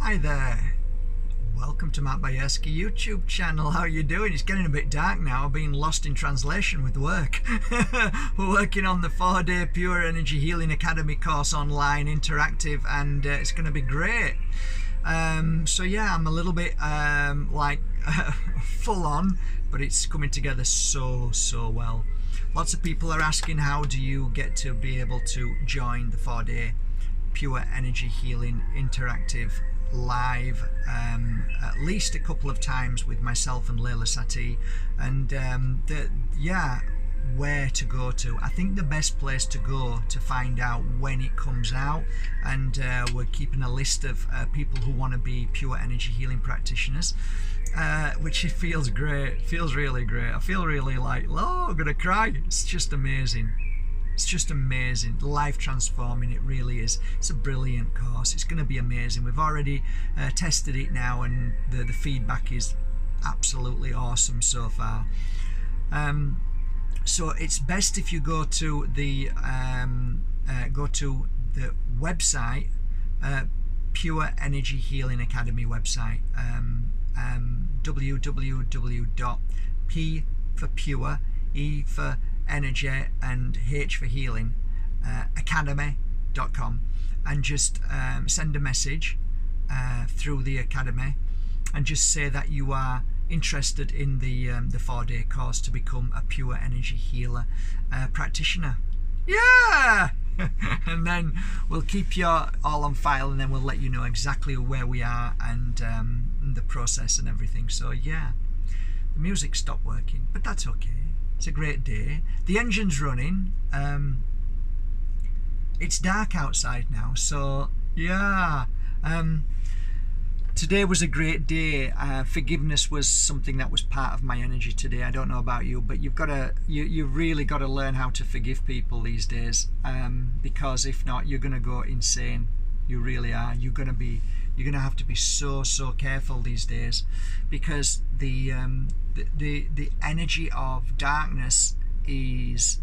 Hi there, welcome to my Bajerski YouTube channel. How are you doing? It's getting a bit dark now. I've been lost in translation with work. We're working on the 4-day Pure Energy Healing Academy course online, interactive, and it's going to be great. So yeah, I'm a little bit full on, but it's coming together so well. Lots of people are asking, how do you get to be able to join the 4-day Pure Energy Healing interactive live at least a couple of times with myself and Layla Sati, and where to go to. I think the best place to go to find out when it comes out, and we're keeping a list of people who want to be pure energy healing practitioners, which it feels great, feels really great. I feel really like, oh, I'm gonna cry. It's just amazing. It's just amazing, life transforming, it really is. It's a brilliant course, it's going to be amazing. We've already tested it now, and the feedback is absolutely awesome so far. So it's best if you go to the website, Pure Energy Healing Academy website, www.p for pure, e for energy, and H for healing, academy.com, and just send a message through the academy and just say that you are interested in the 4-day course to become a pure energy healer practitioner. Yeah. And then we'll keep you all on file, and then we'll let you know exactly where we are and the process and everything. So yeah, the music stopped working, but that's okay. It's a great day. The engine's running. It's dark outside now, so yeah. Today was a great day. Forgiveness was something that was part of my energy today. I don't know about you, but you've really got to learn how to forgive people these days, because if not, you're going to go insane. You really are. You're going to have to be so careful these days, because the energy of darkness is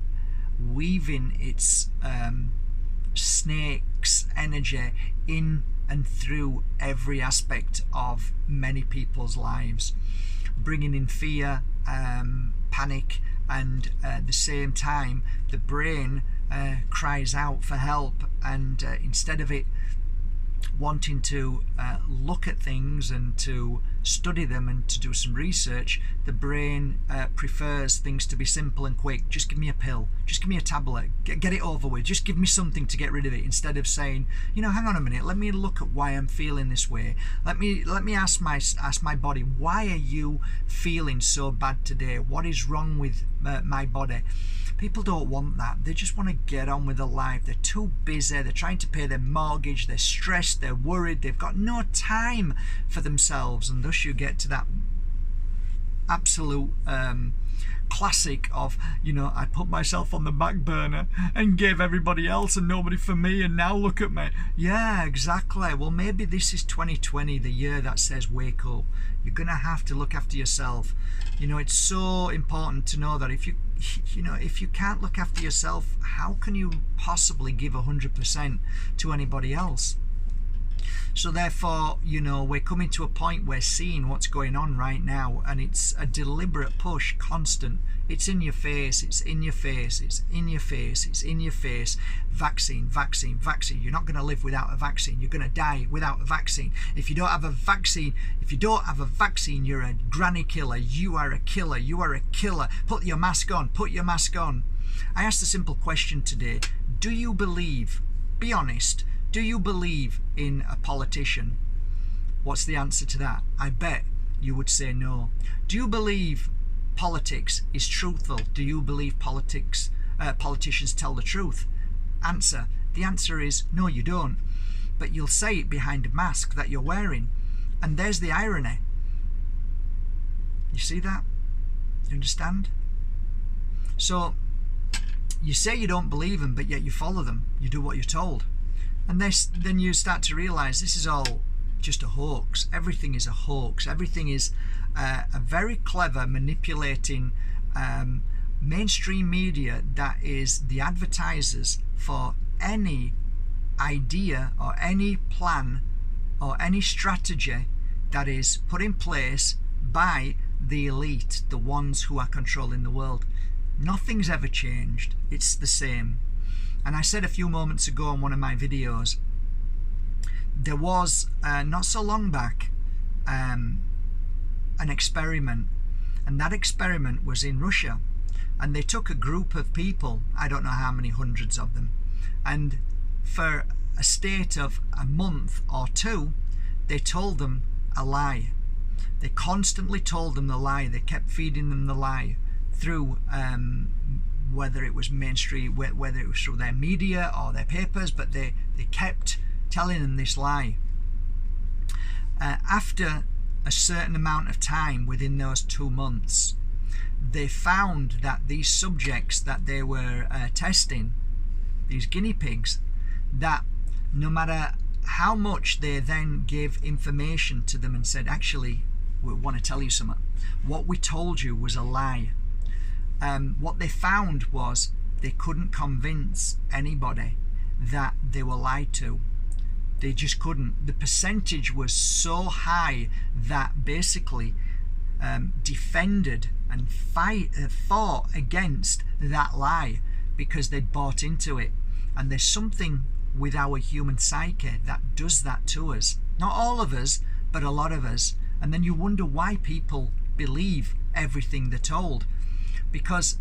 weaving its snake's energy in and through every aspect of many people's lives, bringing in fear, panic, and at the same time the brain cries out for help, and instead of it wanting to look at things and to study them and to do some research, the brain prefers things to be simple and quick. Just give me a pill, just give me a tablet, get it over with, just give me something to get rid of it, instead of saying, you know, hang on a minute, let me look at why I'm feeling this way. Let me ask my body, why are you feeling so bad today? What is wrong with my body? People don't want that. They just want to get on with their life. They're too busy. They're trying to pay their mortgage. They're stressed. They're worried. They've got no time for themselves. And thus you get to that absolute classic of, you know, I put myself on the back burner and gave everybody else and nobody for me, and now look at me. Yeah, exactly. Well, maybe this is 2020, the year that says wake up. You're going to have to look after yourself. You know, it's so important to know that if you can't look after yourself, how can you possibly give 100% to anybody else? So therefore, you know, we're coming to a point where seeing what's going on right now, and it's a deliberate push, constant. It's in your face, it's in your face, it's in your face, it's in your face. Vaccine, vaccine, vaccine. You're not going to live without a vaccine. You're going to die without a vaccine. If you don't have a vaccine, you're a granny killer. You are a killer. You are a killer. Put your mask on. Put your mask on. I asked a simple question today. Do you believe, be honest, do you believe in a politician? What's the answer to that? I bet you would say no. Do you believe politics is truthful? Do you believe politicians tell the truth? Answer. The answer is no, you don't. But you'll say it behind a mask that you're wearing. And there's the irony. You see that? You understand? So you say you don't believe them, but yet you follow them. You do what you're told. And then you start to realize this is all just a hoax. Everything is a hoax. Everything is a very clever manipulating mainstream media that is the advertisers for any idea or any plan or any strategy that is put in place by the elite, the ones who are controlling the world. Nothing's ever changed. It's the same. And I said a few moments ago on one of my videos, there was not so long back an experiment, and that experiment was in Russia, and they took a group of people, I don't know how many hundreds of them, and for a state of a month or two they told them a lie. They constantly told them the lie. They kept feeding them the lie through whether it was mainstream, whether it was through their media or their papers, but they kept telling them this lie. After a certain amount of time within those 2 months, they found that these subjects that they were testing, these guinea pigs, that no matter how much they then gave information to them and said, actually, we want to tell you something, what we told you was a lie, what they found was they couldn't convince anybody that they were lied to. They just couldn't. The percentage was so high that basically defended and fought against that lie because they'd bought into it. And there's something with our human psyche that does that to us. Not all of us, but a lot of us. And then you wonder why people believe everything they're told. Because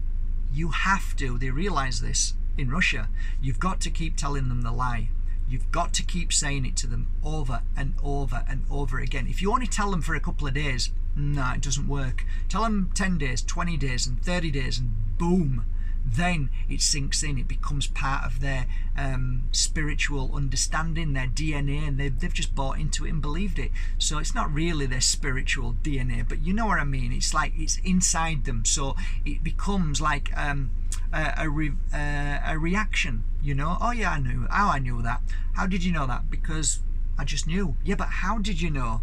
you have to, they realize this in Russia, you've got to keep telling them the lie. You've got to keep saying it to them over and over and over again. If you only tell them for a couple of days, no, it doesn't work. Tell them 10 days, 20 days and 30 days and boom, then it sinks in. It becomes part of their spiritual understanding, their DNA, and they've just bought into it and believed it. So it's not really their spiritual DNA, but you know what I mean. It's like it's inside them, so it becomes like a reaction, you know. Oh yeah, I knew that. How did you know that? Because I just knew. Yeah, but how did you know?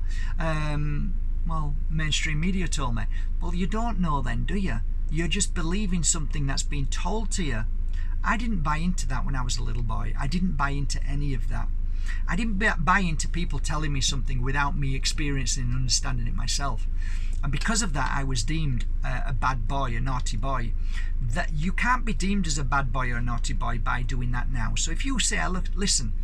Well, mainstream media told me. Well, you don't know then, do you? You're just believing something that's been told to you. I didn't buy into that when I was a little boy. I didn't buy into any of that. I didn't buy into people telling me something without me experiencing and understanding it myself. And because of that, I was deemed a bad boy, a naughty boy. That you can't be deemed as a bad boy or a naughty boy by doing that now. So if you say, look, listen,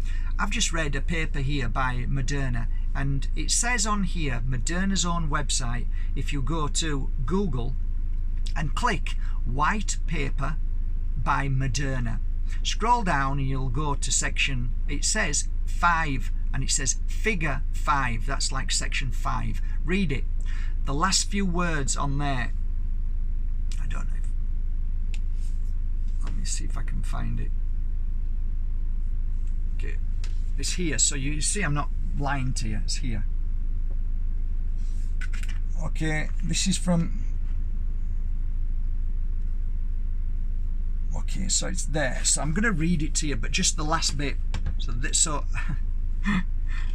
I've just read a paper here by Moderna, and it says on here, Moderna's own website, if you go to Google and click white paper by Moderna, scroll down and you'll go to section, it says 5, and it says figure 5. That's like section 5. Read it. The last few words on there, I don't know let me see if I can find it. Okay, it's here, so you see I'm not lying to you. It's here. Okay, this is from, okay, so it's there, so I'm going to read it to you, but just the last bit. So I'm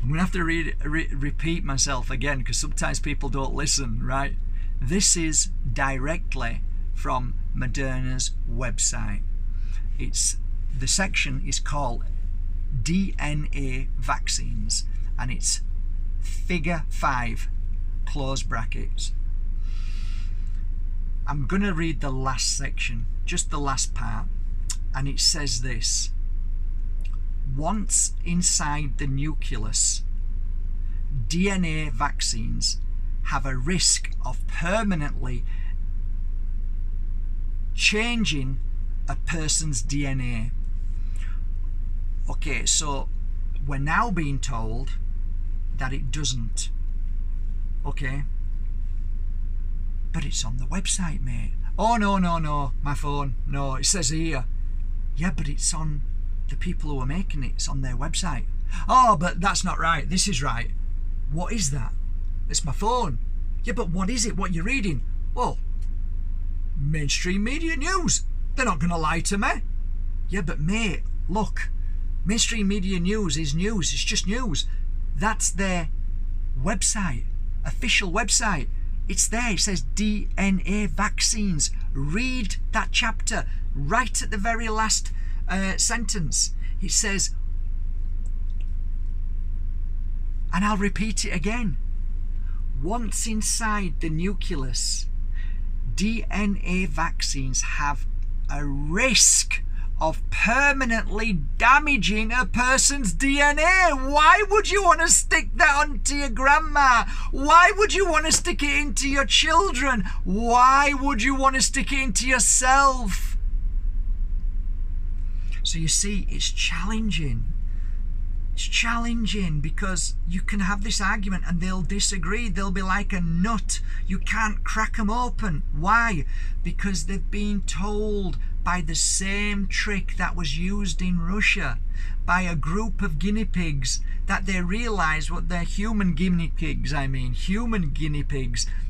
going to have to repeat myself again, because sometimes people don't listen, right? This is directly from Moderna's website. The section is called DNA vaccines, and it's figure 5, close brackets. I'm going to read the last section, just the last part, and it says this: once inside the nucleus, DNA vaccines have a risk of permanently changing a person's DNA. Okay, so we're now being told that it doesn't. Okay, but it's on the website, mate. Oh no, my phone, no, it says here. Yeah, but it's on the people who are making it, it's on their website. Oh, but that's not right, this is right. What is that? It's my phone. Yeah, but what is it, what you're reading? Well, mainstream media news. They're not going to lie to me. Yeah, but mate, look, mainstream media news is news, it's just news. That's their website, official website. It's there, it says DNA vaccines. Read that chapter right at the very last sentence. It says And I'll repeat it again. Once inside the nucleus, DNA vaccines have a risk of permanently damaging a person's DNA. Why would you want to stick that onto your grandma? Why would you want to stick it into your children? Why would you want to stick it into yourself? So you see, it's challenging. It's challenging because you can have this argument and they'll disagree. They'll be like a nut. You can't crack them open. Why? Because they've been told by the same trick that was used in Russia by a group of guinea pigs, that they realize what they're human guinea pigs,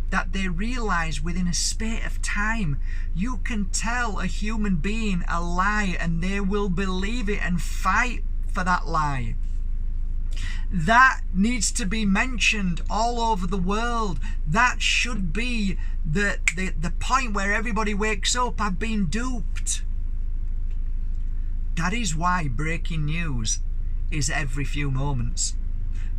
that they realize within a space of time, you can tell a human being a lie and they will believe it and fight for that lie. That needs to be mentioned all over the world. That should be the point where everybody wakes up. I've been duped. That is why breaking news is every few moments,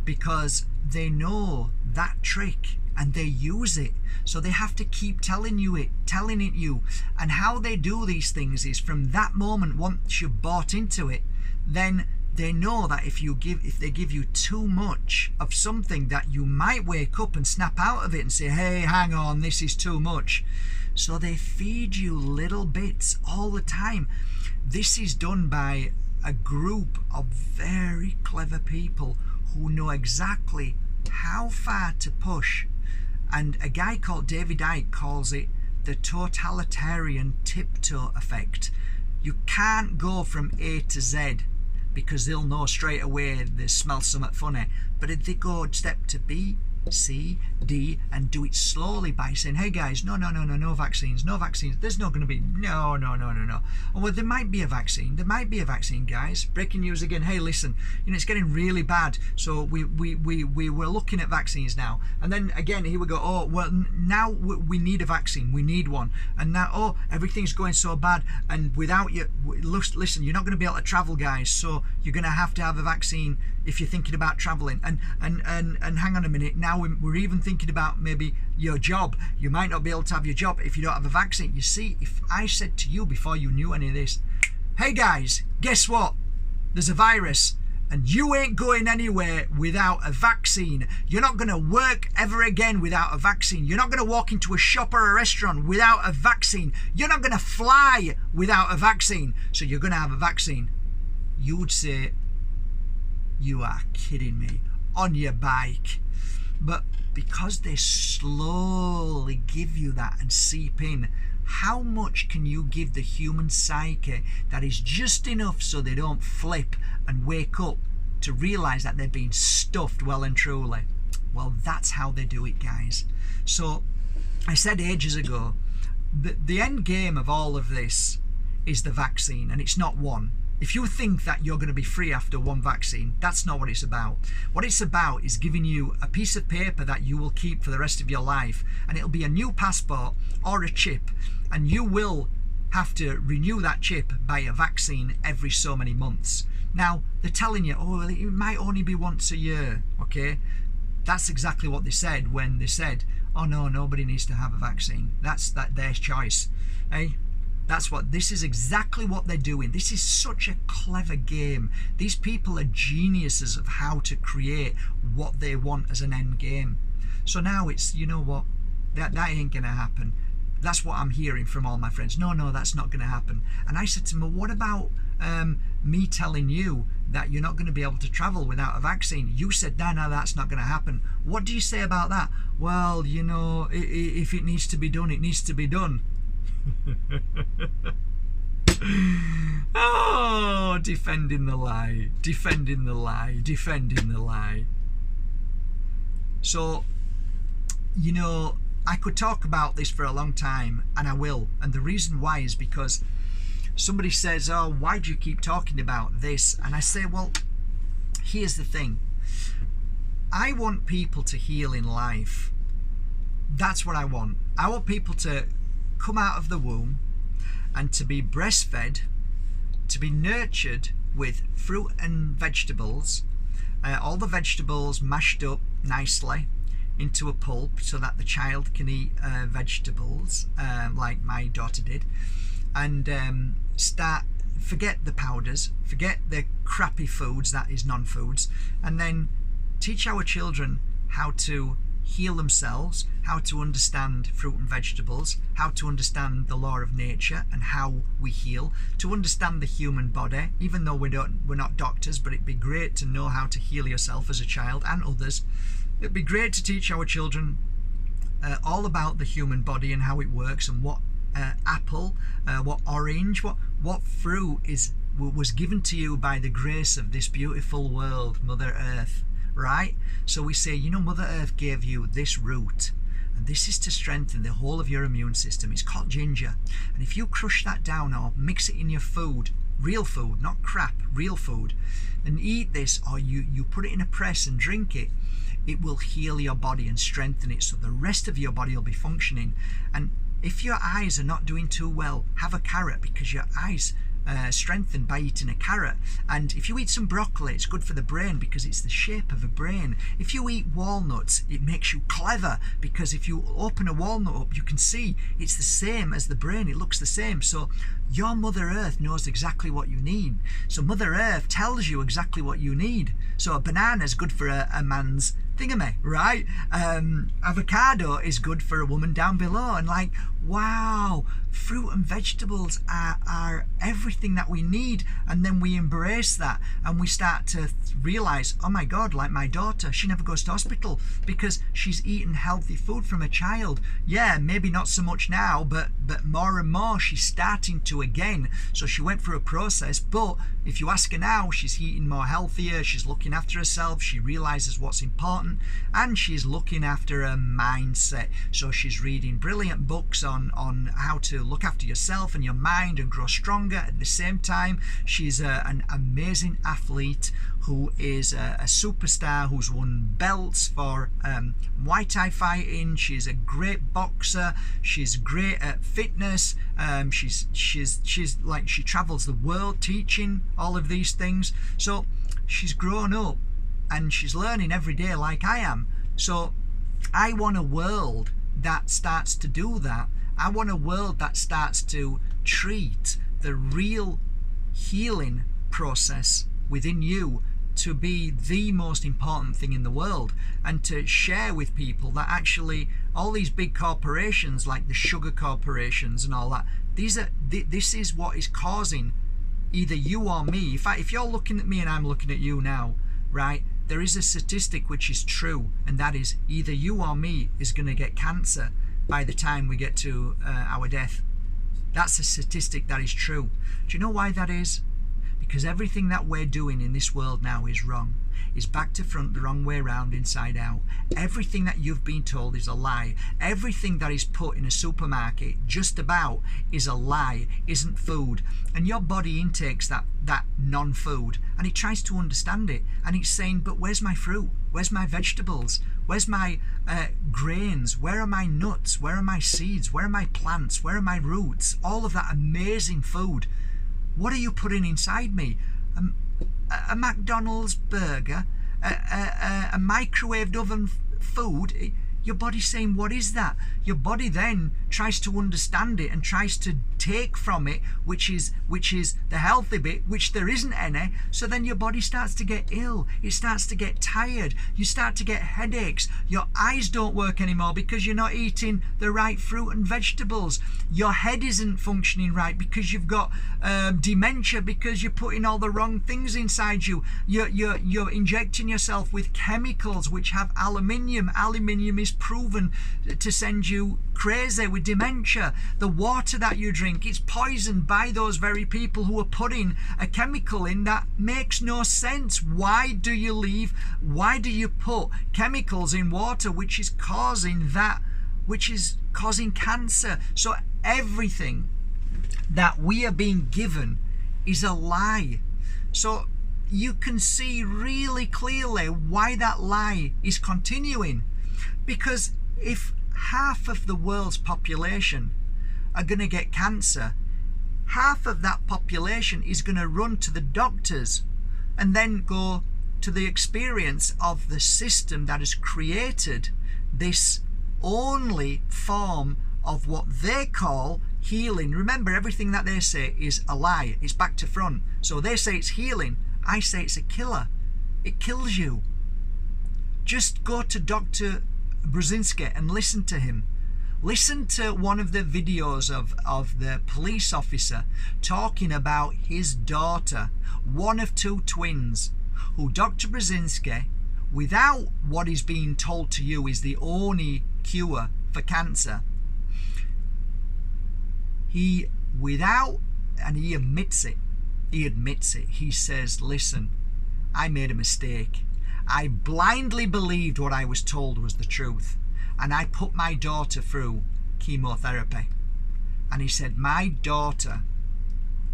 because they know that trick and they use it. So they have to keep telling it you. And how they do these things is from that moment, once you've bought into it, then they know that if they give you too much of something, that you might wake up and snap out of it and say, hey, hang on, this is too much. So they feed you little bits all the time. This is done by a group of very clever people who know exactly how far to push. And a guy called David Icke calls it the totalitarian tiptoe effect. You can't go from A to Z, because they'll know straight away they smell something funny. But if they go step to B, C, D, and do it slowly by saying, hey guys, no vaccines, there's not going to be, no. Oh, well, there might be a vaccine, guys. Breaking news again, hey, listen, it's getting really bad, so we were looking at vaccines now. And then again, here we go, oh, well, now we need a vaccine, we need one. And now, oh, everything's going so bad, and without you, listen, you're not going to be able to travel, guys, so you're going to have a vaccine if you're thinking about traveling. And hang on a minute, now we're even thinking about maybe your job. You might not be able to have your job if you don't have a vaccine. You see, if I said to you before you knew any of this, hey guys, guess what? There's a virus and you ain't going anywhere without a vaccine. You're not going to work ever again without a vaccine. You're not going to walk into a shop or a restaurant without a vaccine. You're not going to fly without a vaccine. So you're going to have a vaccine. You would say, you are kidding me, on your bike. But because they slowly give you that and seep in, how much can you give the human psyche that is just enough so they don't flip and wake up to realize that they're being stuffed well and truly? Well, that's how they do it, guys. So I said ages ago, the end game of all of this is the vaccine, and it's not one. If you think that you're going to be free after one vaccine, that's not what it's about. What it's about is giving you a piece of paper that you will keep for the rest of your life, and it'll be a new passport or a chip, and you will have to renew that chip by a vaccine every so many months. Now, they're telling you, oh, it might only be once a year, okay? That's exactly what they said when they said, oh no, nobody needs to have a vaccine. That's their choice, eh? This is exactly what they're doing. This is such a clever game. These people are geniuses of how to create what they want as an end game. So now it's, you know what, that ain't gonna happen. That's what I'm hearing from all my friends. No, that's not gonna happen. And I said to them, well, what about me telling you that you're not going to be able to travel without a vaccine? You said, no, that's not going to happen. What do you say about that? Well, if it needs to be done, it needs to be done. Oh, defending the lie. So, I could talk about this for a long time, and I will. And the reason why is because somebody says, oh, why do you keep talking about this? And I say, well, here's the thing. I want people to heal in life. That's what I want. I want people to come out of the womb and to be breastfed, to be nurtured with fruit and vegetables, all the vegetables mashed up nicely into a pulp so that the child can eat vegetables like my daughter did, and forget the powders, forget the crappy foods, that is non-foods, and then teach our children how to heal themselves, how to understand fruit and vegetables, how to understand the law of nature and how we heal, to understand the human body, even though we're not doctors, but it'd be great to know how to heal yourself as a child and others. It'd be great to teach our children all about the human body and how it works, and what apple, what orange, what fruit was given to you by the grace of this beautiful world, Mother Earth, right? So we say, you know, Mother Earth gave you this root, and this is to strengthen the whole of your immune system. It's called ginger, and if you crush that down or mix it in your food, real food, not crap, real food, and eat this, or you put it in a press and drink it, it will heal your body and strengthen it so the rest of your body will be functioning. And if your eyes are not doing too well, have a carrot, because your eyes strengthened by eating a carrot. And if you eat some broccoli, it's good for the brain because it's the shape of a brain. If you eat walnuts, it makes you clever, because if you open a walnut up, you can see it's the same as the brain, it looks the same. So your Mother Earth knows exactly what you need. So Mother Earth tells you exactly what you need. So a banana is good for a man's thingamy, right? Avocado is good for a woman down below. And like, wow, fruit and vegetables are everything that we need. And then we embrace that, and we start to realize, oh my God, like my daughter, she never goes to hospital because she's eaten healthy food from a child. Yeah, maybe not so much now, but more and more she's starting to again. So she went through a process, but if you ask her now, she's eating more healthier, she's looking after herself, she realizes what's important, and she's looking after her mindset. So she's reading brilliant books on how to look after yourself and your mind and grow stronger. At the same time, she's an amazing athlete who is a superstar, who's won belts for Muay Thai fighting. She's a great boxer. She's great at fitness. She's like, she travels the world teaching all of these things. So she's grown up and she's learning every day like I am. So I want a world that starts to do that. I want a world that starts to treat the real healing process within you to be the most important thing in the world, and to share with people that actually all these big corporations like the sugar corporations and all that, this is what is causing either you or me. If you're looking at me and I'm looking at you now, right, there is a statistic which is true, and that is either you or me is going to get cancer by the time we get to our death. That's a statistic that is true. Do you know why that is? Because everything that we're doing in this world now is wrong. It's back to front, the wrong way around, inside out. Everything that you've been told is a lie. Everything that is put in a supermarket, just about, is a lie, isn't food. And your body intakes that non-food, and it tries to understand it, and it's saying, but where's my fruit? Where's my vegetables? Where's my grains? Where are my nuts? Where are my seeds? Where are my plants? Where are my roots? All of that amazing food. What are you putting inside me? A McDonald's burger, a microwaved oven food? Your body's saying, what is that? Your body then tries to understand it and tries to take from it, which is the healthy bit, which there isn't any. So then your body starts to get ill. It starts to get tired. You start to get headaches. Your eyes don't work anymore because you're not eating the right fruit and vegetables. Your head isn't functioning right because you've got dementia, because you're putting all the wrong things inside you. You're injecting yourself with chemicals which have aluminium. Aluminium is proven to send you crazy with dementia. The water that you drink, it's poisoned by those very people who are putting a chemical in that makes no sense. Why do you put chemicals in water which is causing cancer? So everything that we are being given is a lie. So you can see really clearly why that lie is continuing. Because if half of the world's population are going to get cancer, half of that population is going to run to the doctors and then go, to the experience of the system that has created this only form of what they call healing. Remember, everything that they say is a lie. It's back to front. So they say it's healing. I say it's a killer. It kills you. Just go to Dr. Brzezinski and listen to him. Listen to one of the videos of the police officer talking about his daughter, one of two twins, who Dr. Brzezinski, without what is being told to you is the only cure for cancer, he admits it. He says, listen, I made a mistake. I blindly believed what I was told was the truth, and I put my daughter through chemotherapy. And he said, my daughter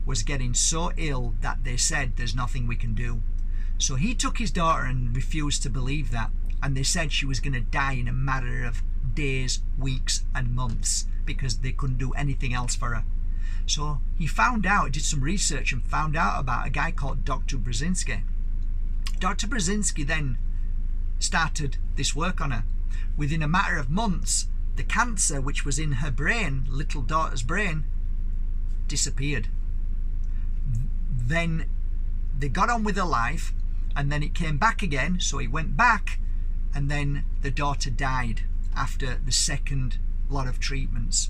was getting so ill that they said there's nothing we can do. So he took his daughter and refused to believe that, and they said she was going to die in a matter of days, weeks and months, because they couldn't do anything else for her. So he found out, did some research and found out about a guy called Dr. Brzezinski. Dr. Brzezinski then started this work on her. Within a matter of months, the cancer which was in her brain, little daughter's brain, disappeared. Then they got on with their life, and then it came back again, so he went back, and then the daughter died after the second lot of treatments.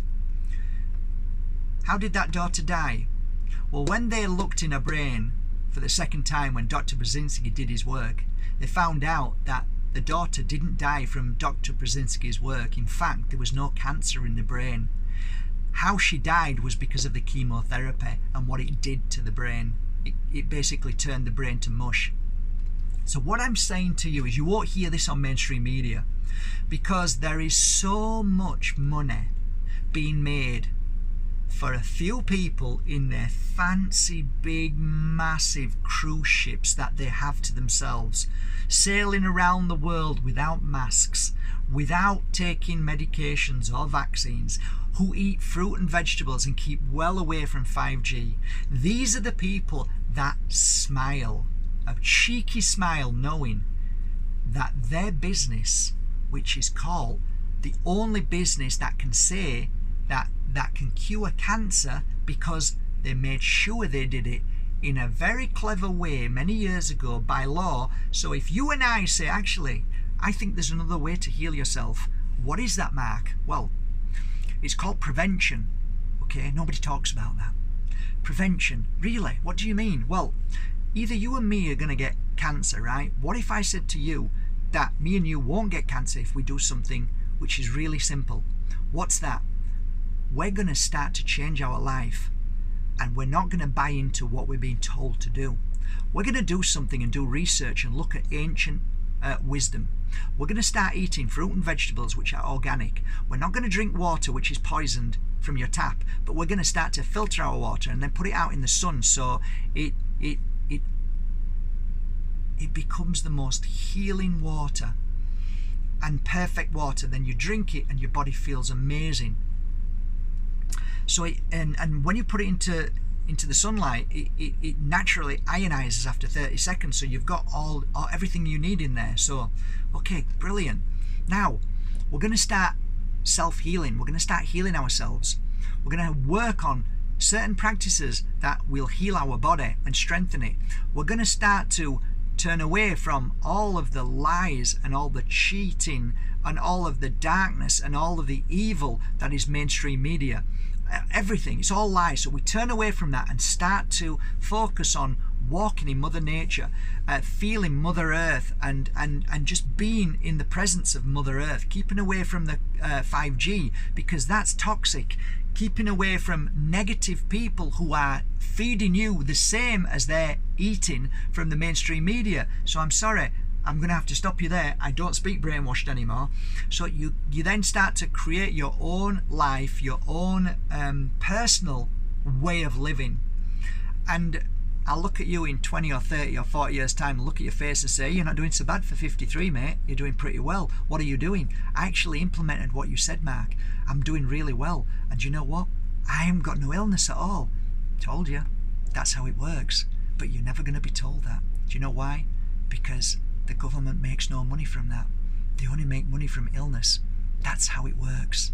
How did that daughter die? Well, when they looked in her brain for the second time, when Dr. Brzezinski did his work, they found out that the daughter didn't die from Dr. Brzezinski's work. In fact, there was no cancer in the brain. How she died was because of the chemotherapy and what it did to the brain. It basically turned the brain to mush. So what I'm saying to you is, you won't hear this on mainstream media, because there is so much money being made for a few people in their fancy, big, massive cruise ships that they have to themselves, sailing around the world without masks, without taking medications or vaccines, who eat fruit and vegetables and keep well away from 5G. These are the people that smile, a cheeky smile, knowing that their business, which is called the only business that can say that can cure cancer, because they made sure they did it in a very clever way many years ago by law. So if you and I say, actually, I think there's another way to heal yourself, what is that, Mark? Well, it's called prevention. Okay, nobody talks about that. Prevention, really? What do you mean? Well, either you and me are going to get cancer, right? What if I said to you that me and you won't get cancer if we do something which is really simple? What's that? We're going to start to change our life, and we're not going to buy into what we're being told to do. We're going to do something and do research and look at ancient wisdom. We're going to start eating fruit and vegetables which are organic. We're not going to drink water which is poisoned from your tap, but we're going to start to filter our water and then put it out in the sun, so it becomes the most healing water and perfect water. Then you drink it and your body feels amazing. So and when you put it into the sunlight, it naturally ionizes after 30 seconds, so you've got everything you need in there. So okay, brilliant. Now we're going to start self-healing. We're going to start healing ourselves. We're going to work on certain practices that will heal our body and strengthen it. We're going to start to turn away from all of the lies and all the cheating and all of the darkness and all of the evil that is mainstream media. Everything, it's all lies. So we turn away from that and start to focus on walking in Mother Nature, feeling Mother Earth, and just being in the presence of Mother Earth, keeping away from the 5G, because that's toxic, keeping away from negative people who are feeding you the same as they're eating from the mainstream media. So I'm sorry, I'm going to have to stop you there. I don't speak brainwashed anymore. So you then start to create your own life, your own personal way of living. And I'll look at you in 20 or 30 or 40 years time and look at your face and say, you're not doing so bad for 53, mate. You're doing pretty well. What are you doing? I actually implemented what you said, Mark. I'm doing really well. And you know what? I haven't got no illness at all. Told you. That's how it works. But you're never going to be told that. Do you know why? because the government makes no money from that. They only make money from illness. That's how it works.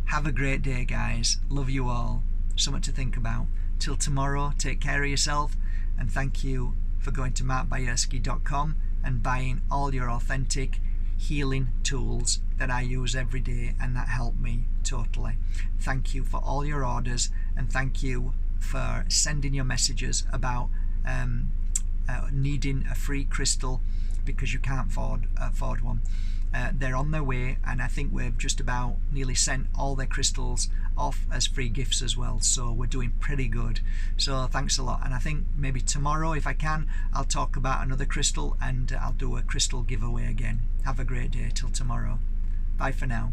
Have a great day, guys. Love you all. Something to think about. Till tomorrow, take care of yourself, and thank you for going to markbajerski.com and buying all your authentic healing tools that I use every day and that help me totally. Thank you for all your orders, and thank you for sending your messages about needing a free crystal because you can't afford one. They're on their way, and I think we've just about nearly sent all their crystals off as free gifts as well, so we're doing pretty good. So thanks a lot, and I think maybe tomorrow, if I can, I'll talk about another crystal, and I'll do a crystal giveaway again. Have a great day till tomorrow. Bye for now.